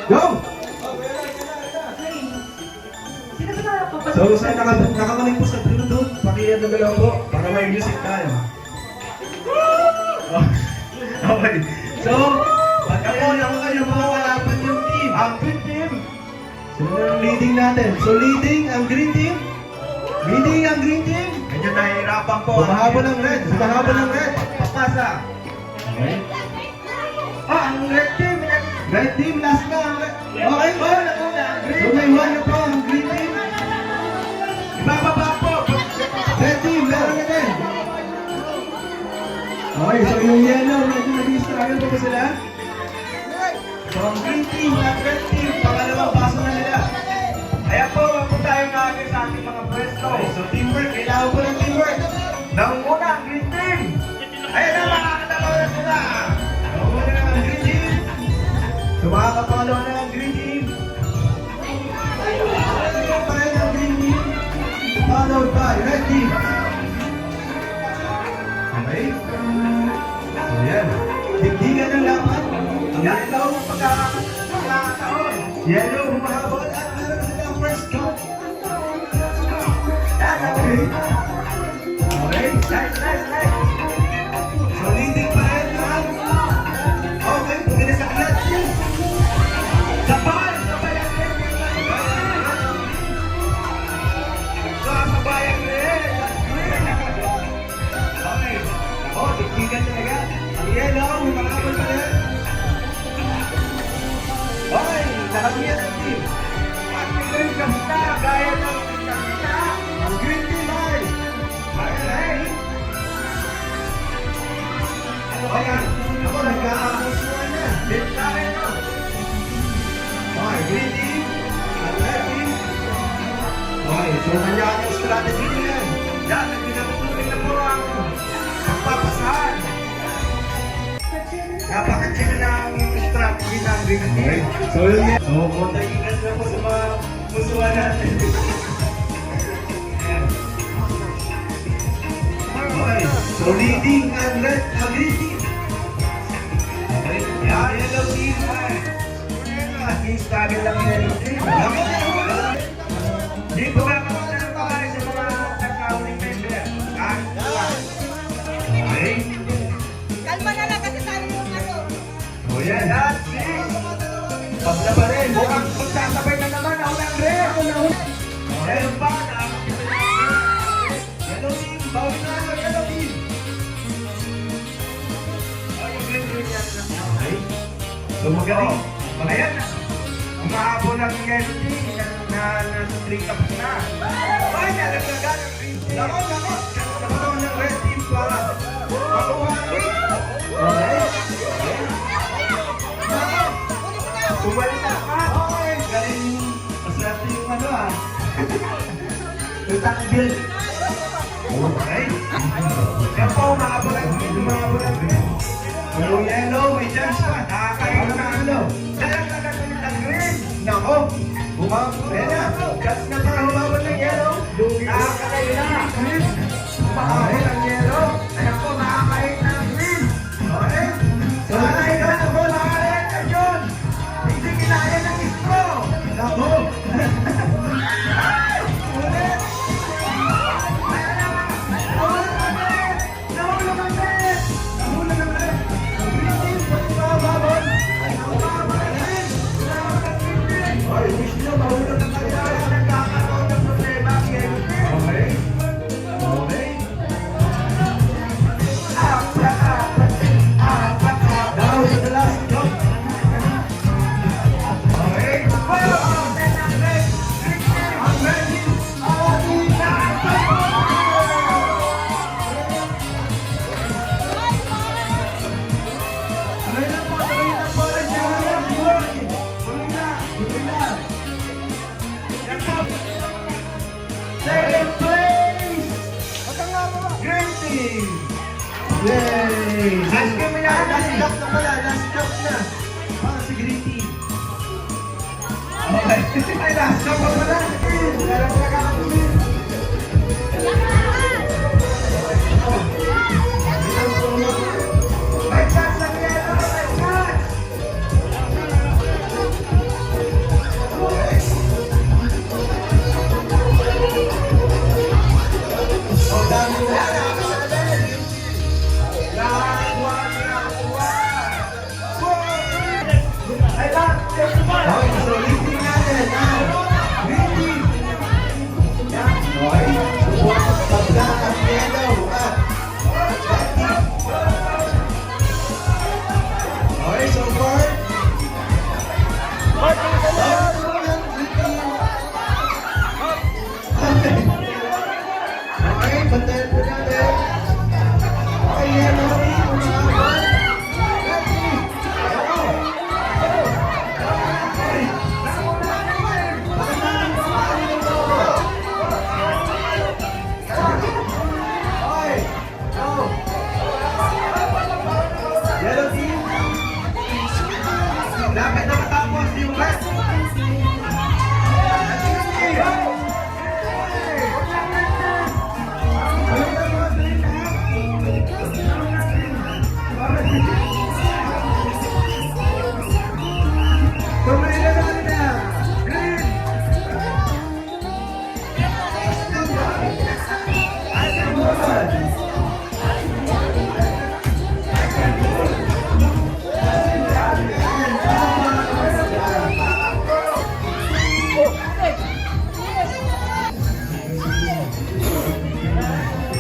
Go! Sino ba na So, sa nakamaling po sa Bluetooth, pakiyad na galaw po para may music tayo. Okay. So, pagkakunin ako kayo mga kalaban yung team. Ang green team. Sino na yung leading natin? So, leading ang green team. Leading ang green team. Medyo nahihirapan po. Bumahabol ng red. Bumahabol ng red. Papasa. Okay. Ang red team. Red team, last na. Okay, one. So, may one na po ang green team. Ibababa po. Red team, meron na din. Okay, so yung yellow, medyo nag-struggle pa ba sila? So, ang green team at red team, pangalawang paso na nila. Ayan po, wag po tayo natin sa ating mga pwesto. Okay, so teamwork, kailangan po ng teamwork. Nangunguna ang green team. Ayan na, makakatalaw na sila. Nangunguna na ang green team. So, makakapangalawa na ang green team. Pa rin ang green team. Followed by red team. Okay? So, yan. Digdigan ng laban. Ang yellow, Pagkakataon. yellow, humahabol at meron na silang first shot. Okay. Okay. Nice. So, leading pa rin ang... Okay, pwede sa clutch. Sabay ang red team. Sabay ang red. Okay. Oh, digdigan talaga. Ang yellow, humahabol pa rin. Okay, nakabiyan ang team. Ang green kapita, gaya ng kapita. Ang green team ay... Okay. Okay, ako nagkakamusuhan na. Dito tayo no. Okay, green team at red team. Okay, so kanya-kanyang strategy na yan. Yan, nagpinatutuloy na po ang pagpapasahan. Napakachina na ang strategy ng green Okay, team. so yun yan. So, kontakikas na po sa mga musuhan natin. Okay, so leading ang red, ang green team. Okay, Yan, yan. yellow team ay. Ating stabil lang yung yellow team. Di po ba kamusta ng pagkain sa mga nagkauling member? Okay, Kalma na lang kasi tayo yung ano. so yan. That's it. Pagla pa rin. Mukhang magsasabay na naman ako ng red. Meron pa na. Yellow team, bawin na ang yellow team. Oh, yung green team yan. Okay, so magaling. Ayan. Umahabol ang yellow team na nasa 3 cups na. Ay, nalaglagan ang green team. Nako. Nakaroon ng red team para makuha ang lead. Okay. Bumalik na ka. Okay, galing. Maswerte yung ano ah. Yung takbil. Okay. Yan po, umahabol ang green. Umahabol ang green. Yung yellow, may chance pa. Nakakain na Ano? Nalaglagan ulit ang green. Nako. Bumabot. Ayan na. Chance na para humabol ng yellow. Nakakain na. Umahabol ang yellow. Ayan po, nakakain na ang green. Okay? So, Nakakain na ang bola. Nakakain na yun. Hindi kinaya ng straw. nako. Ulit. Ayan na. Nahulog ang red. Nahulog ang red. Nahulog ang red. Ang green team, pwede ba humabol? Humabol ang green. Humabol ang green team. Ay, wish nyo, mahulog ang Kaya kanya. nagkakaroon ng problema ang yellow team. Okay. Okay. Down to the last drop. Okay. Ang red team. Tuloy na po, tuloy na po. Tuloy na. Second place! Green team. Yay! Last game na yan. Last drop na pala, last drop na. Para si Green team. Okay. Ay, last drop na pala. Meron talaga ako din. May chance ang yellow. May chance! Tapos yung red.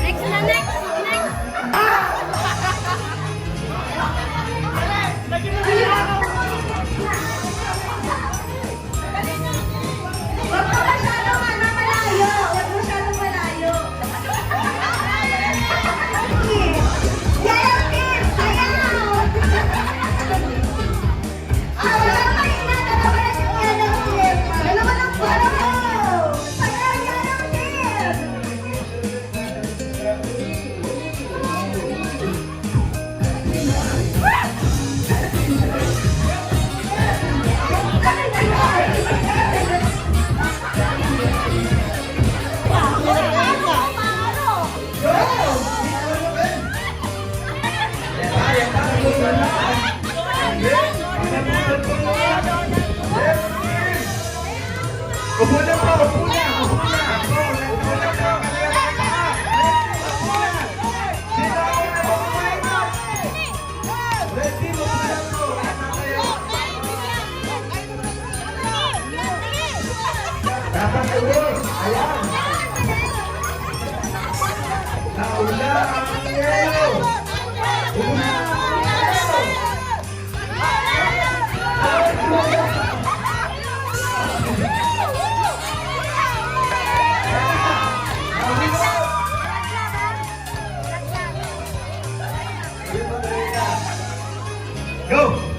Next na, next. Huwag mo masyadong malayo. Huwag mo masyadong malayo. Yayaw, Kim! Ayaw! Wala pa rin na. Dalawa na yung yayaw, Kim. Dalawa ng pala mo. Ayaw, yayaw, Kim! Upo na po, upo na, upo na. Upo na po, kaliwa na. Upo na. Sino ang una upo? Red team, upo na po. Ano kayo? Dapat ulit. Ayan. Naula ang yellow. Upo na. Go!